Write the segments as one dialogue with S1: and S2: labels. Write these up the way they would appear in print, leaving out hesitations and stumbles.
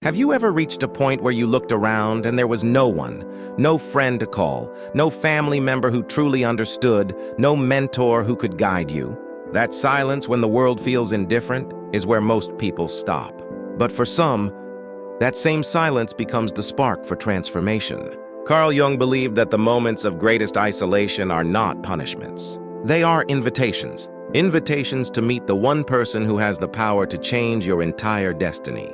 S1: Have you ever reached a point where you looked around and there was no one, no friend to call, no family member who truly understood, no mentor who could guide you? That silence when the world feels indifferent is where most people stop. But for some, that same silence becomes the spark for transformation. Carl Jung believed that the moments of greatest isolation are not punishments. They are invitations. Invitations to meet the one person who has the power to change your entire destiny.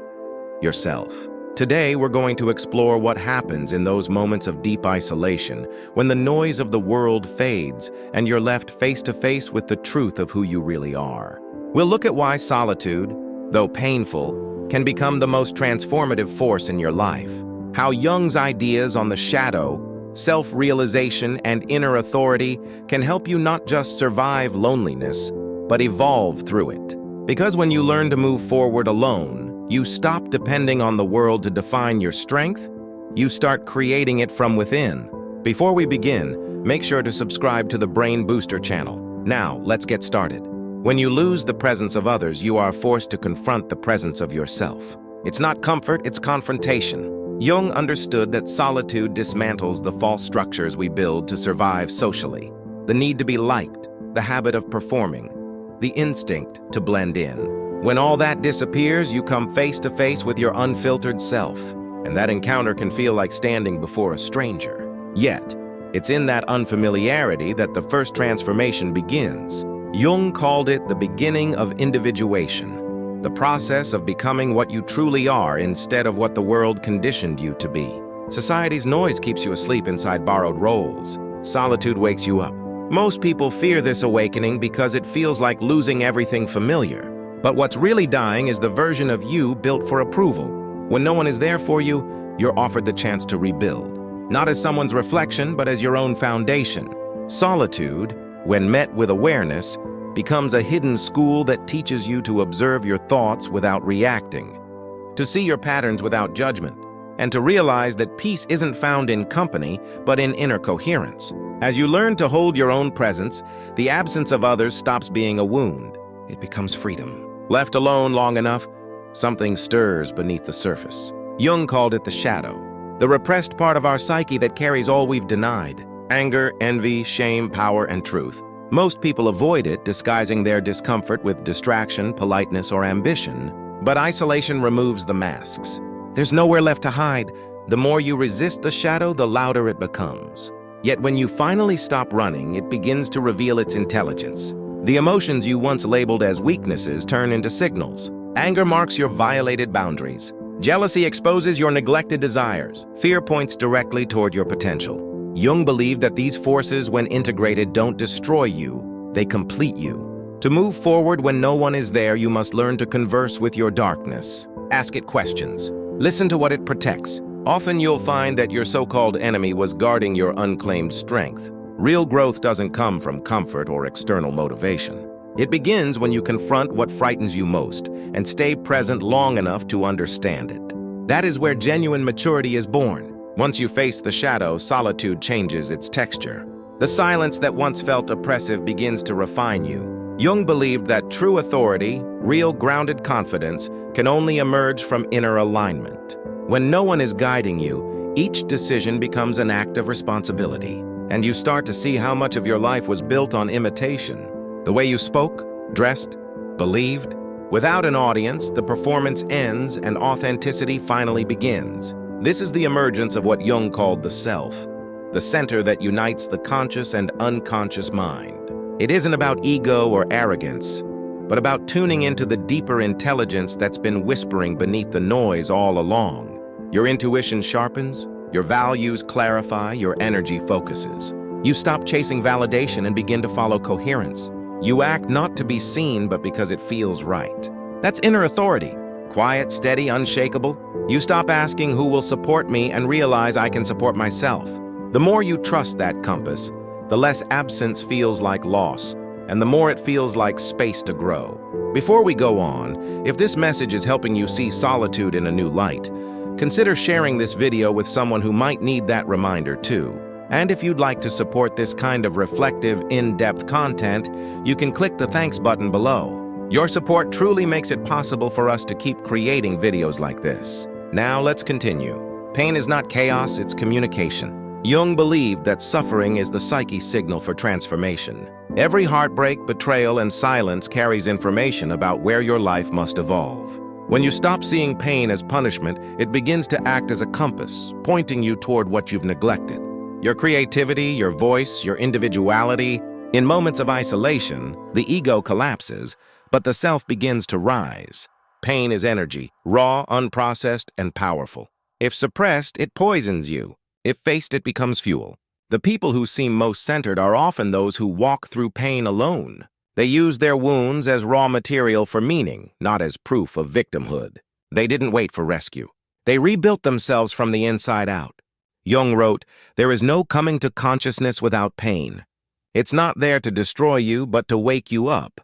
S1: Yourself. Today, we're going to explore what happens in those moments of deep isolation, when the noise of the world fades and you're left face to face with the truth of who you really are. We'll look at why solitude, though painful, can become the most transformative force in your life. How Jung's ideas on the shadow, self-realization, and inner authority can help you not just survive loneliness, but evolve through it. Because when you learn to move forward alone, you stop depending on the world to define your strength, you start creating it from within. Before we begin, make sure to subscribe to the Brain Booster channel. Now, let's get started. When you lose the presence of others, you are forced to confront the presence of yourself. It's not comfort, it's confrontation. Jung understood that solitude dismantles the false structures we build to survive socially. The need to be liked, the habit of performing, the instinct to blend in. When all that disappears, you come face to face with your unfiltered self, and that encounter can feel like standing before a stranger. Yet, it's in that unfamiliarity that the first transformation begins. Jung called it the beginning of individuation, the process of becoming what you truly are instead of what the world conditioned you to be. Society's noise keeps you asleep inside borrowed roles. Solitude wakes you up. Most people fear this awakening because it feels like losing everything familiar. But what's really dying is the version of you built for approval. When no one is there for you, you're offered the chance to rebuild. Not as someone's reflection, but as your own foundation. Solitude, when met with awareness, becomes a hidden school that teaches you to observe your thoughts without reacting, to see your patterns without judgment, and to realize that peace isn't found in company, but in inner coherence. As you learn to hold your own presence, the absence of others stops being a wound. It becomes freedom. Left alone long enough, something stirs beneath the surface. Jung called it the shadow, the repressed part of our psyche that carries all we've denied: anger, envy, shame, power, and truth. Most people avoid it, disguising their discomfort with distraction, politeness, or ambition. But isolation removes the masks. There's nowhere left to hide. The more you resist the shadow, the louder it becomes. Yet when you finally stop running, it begins to reveal its intelligence. The emotions you once labeled as weaknesses turn into signals. Anger marks your violated boundaries. Jealousy exposes your neglected desires. Fear points directly toward your potential. Jung believed that these forces, when integrated, don't destroy you, they complete you. To move forward when no one is there, you must learn to converse with your darkness. Ask it questions. Listen to what it protects. Often you'll find that your so-called enemy was guarding your unclaimed strength. Real growth doesn't come from comfort or external motivation. It begins when you confront what frightens you most and stay present long enough to understand it. That is where genuine maturity is born. Once you face the shadow, solitude changes its texture. The silence that once felt oppressive begins to refine you. Jung believed that true authority, real grounded confidence, can only emerge from inner alignment. When no one is guiding you, each decision becomes an act of responsibility. And you start to see how much of your life was built on imitation. The way you spoke, dressed, believed. Without an audience, the performance ends and authenticity finally begins. This is the emergence of what Jung called the self, the center that unites the conscious and unconscious mind. It isn't about ego or arrogance, but about tuning into the deeper intelligence that's been whispering beneath the noise all along. Your intuition sharpens, your values clarify, your energy focuses. You stop chasing validation and begin to follow coherence. You act not to be seen, but because it feels right. That's inner authority. Quiet, steady, unshakable. You stop asking who will support me and realize I can support myself. The more you trust that compass, the less absence feels like loss, and the more it feels like space to grow. Before we go on, if this message is helping you see solitude in a new light, consider sharing this video with someone who might need that reminder too. And if you'd like to support this kind of reflective, in-depth content, you can click the thanks button below. Your support truly makes it possible for us to keep creating videos like this. Now let's continue. Pain is not chaos, it's communication. Jung believed that suffering is the psyche's signal for transformation. Every heartbreak, betrayal, and silence carries information about where your life must evolve. When you stop seeing pain as punishment, it begins to act as a compass, pointing you toward what you've neglected. Your creativity, your voice, your individuality. In moments of isolation, the ego collapses, but the self begins to rise. Pain is energy, raw, unprocessed, and powerful. If suppressed, it poisons you. If faced, it becomes fuel. The people who seem most centered are often those who walk through pain alone. They use their wounds as raw material for meaning, not as proof of victimhood. They didn't wait for rescue. They rebuilt themselves from the inside out. Jung wrote, "There is no coming to consciousness without pain. It's not there to destroy you, but to wake you up,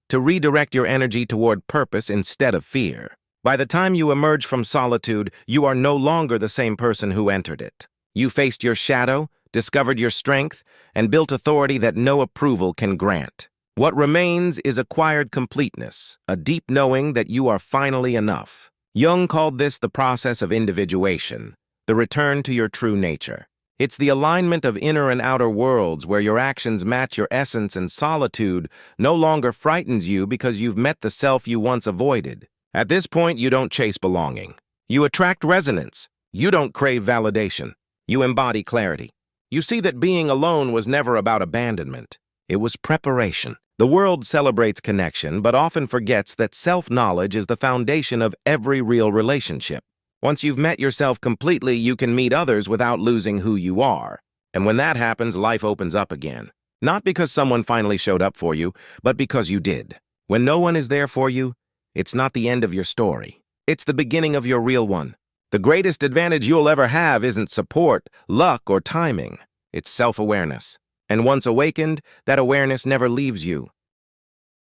S1: to redirect your energy toward purpose instead of fear. By the time you emerge from solitude, you are no longer the same person who entered it. You faced your shadow, discovered your strength, and built authority that no approval can grant. What remains is acquired completeness, a deep knowing that you are finally enough." Jung called this the process of individuation, the return to your true nature. It's the alignment of inner and outer worlds where your actions match your essence, and solitude no longer frightens you because you've met the self you once avoided. At this point, you don't chase belonging. You attract resonance. You don't crave validation. You embody clarity. You see that being alone was never about abandonment. It was preparation. The world celebrates connection, but often forgets that self-knowledge is the foundation of every real relationship. Once you've met yourself completely, you can meet others without losing who you are. And when that happens, life opens up again. Not because someone finally showed up for you, but because you did. When no one is there for you, it's not the end of your story. It's the beginning of your real one. The greatest advantage you'll ever have isn't support, luck, or timing. It's self-awareness. And once awakened, that awareness never leaves you.